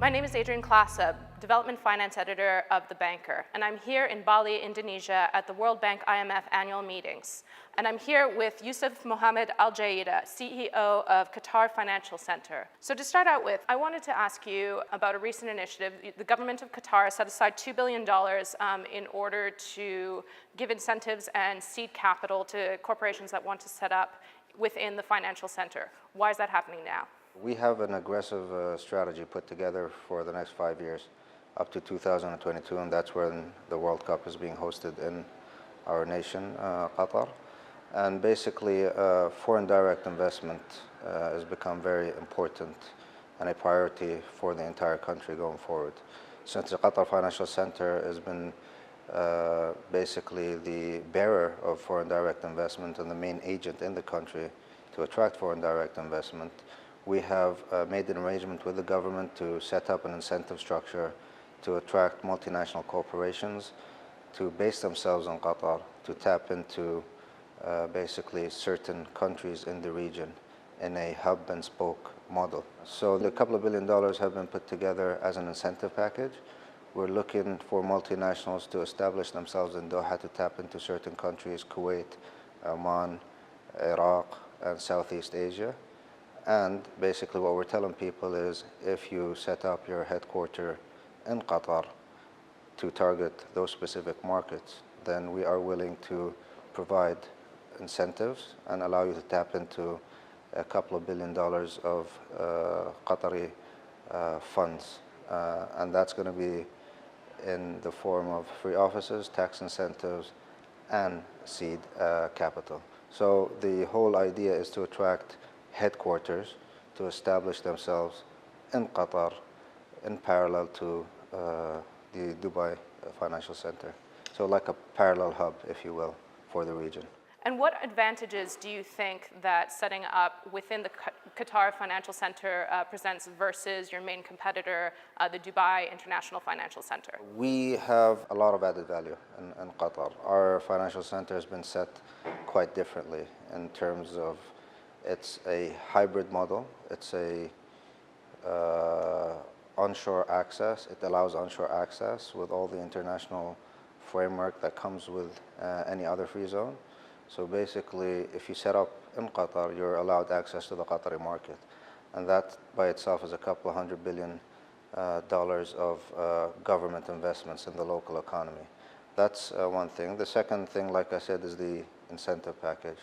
My name is Adrian Klasa, Development Finance Editor of The Banker, and I'm here in Bali, Indonesia at the World Bank IMF annual meetings. And I'm here with Yousuf Mohamed Al-Jaida, CEO of Qatar Financial Center. So to start out with, I wanted to ask you about a recent initiative. The government of Qatar set aside $2 billion in order to give incentives and seed capital to corporations that want to set up within the financial center. Why is that happening now? We have an aggressive strategy put together for the next 5 years, up to 2022, and that's when the World Cup is being hosted in our nation, Qatar. And basically, foreign direct investment has become very important and a priority for the entire country going forward. Since the Qatar Financial Center has been basically the bearer of foreign direct investment and the main agent in the country to attract foreign direct investment, we have made an arrangement with the government to set up an incentive structure to attract multinational corporations to base themselves in Qatar, to tap into basically certain countries in the region in a hub and spoke model. So a couple of $1 billion have been put together as an incentive package. We're looking for multinationals to establish themselves in Doha to tap into certain countries, Kuwait, Oman, Iraq, and Southeast Asia. And basically what we're telling people is if you set up your headquarters in Qatar to target those specific markets, then we are willing to provide incentives and allow you to tap into a couple of $1 billion of Qatari funds. And that's going to be in the form of free offices, tax incentives, and seed capital. So the whole idea is to attract headquarters to establish themselves in Qatar in parallel to the Dubai Financial Center. So like a parallel hub, if you will, for the region. And what advantages do you think that setting up within the Qatar Financial Center presents versus your main competitor, the Dubai International Financial Center? We have a lot of added value in Qatar. Our financial center has been set quite differently in terms of it's a hybrid model. It's a onshore access. It allows onshore access with all the international framework that comes with any other free zone. So basically, if you set up in Qatar, you're allowed access to the Qatari market. And that by itself is a couple of $100 billion of government investments in the local economy. That's one thing. The second thing, like I said, is the incentive package.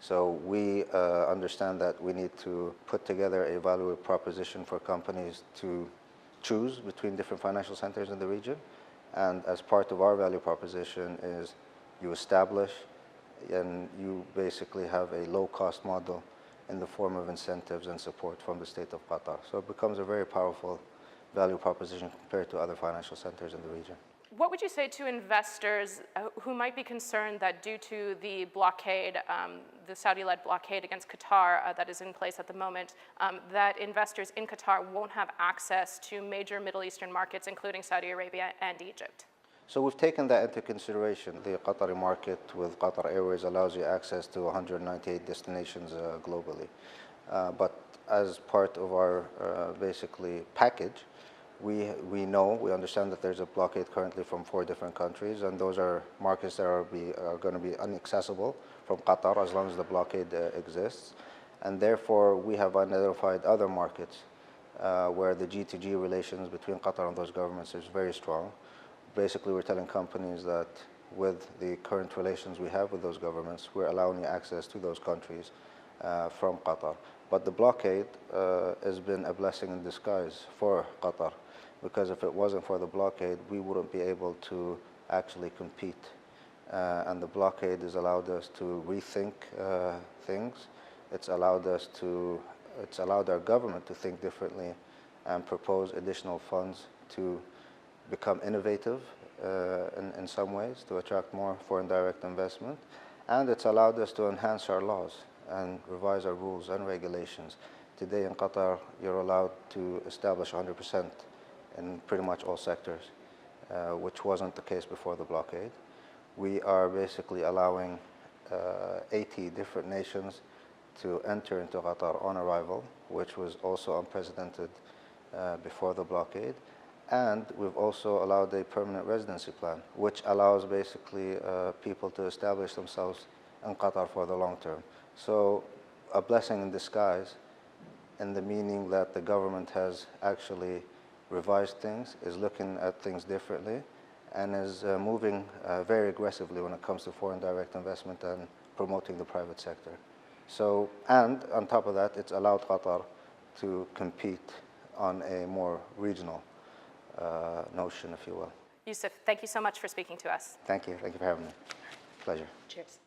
So we understand that we need to put together a value proposition for companies to choose between different financial centers in the region. And as part of our value proposition is you establish and you basically have a low-cost model in the form of incentives and support from the state of Qatar. So it becomes a very powerful value proposition compared to other financial centers in the region. What would you say to investors who might be concerned that due to the blockade, the Saudi-led blockade against Qatar that is in place at the moment, that investors in Qatar won't have access to major Middle Eastern markets, including Saudi Arabia and Egypt? So we've taken that into consideration. The Qatari market with Qatar Airways allows you access to 198 destinations globally. But as part of our basically package, we understand that there's a blockade currently from 4 different countries, and those are markets that are going to be inaccessible from Qatar as long as the blockade exists. And therefore, we have identified other markets where the G2G relations between Qatar and those governments is very strong. Basically, we're telling companies that with the current relations we have with those governments, we're allowing you access to those countries from Qatar. But the blockade has been a blessing in disguise for Qatar, because if it wasn't for the blockade, we wouldn't be able to actually compete. And the blockade has allowed us to rethink things. It's allowed our government to think differently and propose additional funds to become innovative in some ways, to attract more foreign direct investment. And it's allowed us to enhance our laws and revise our rules and regulations. Today in Qatar, you're allowed to establish 100% in pretty much all sectors, which wasn't the case before the blockade. We are basically allowing 80 different nations to enter into Qatar on arrival, which was also unprecedented before the blockade. And we've also allowed a permanent residency plan, which allows basically people to establish themselves in Qatar for the long term. So a blessing in disguise, in the meaning that the government has actually revised things, is looking at things differently, and is moving very aggressively when it comes to foreign direct investment and promoting the private sector. So, and on top of that, it's allowed Qatar to compete on a more regional notion, if you will. Yousuf, thank you so much for speaking to us. Thank you for having me. Pleasure. Cheers.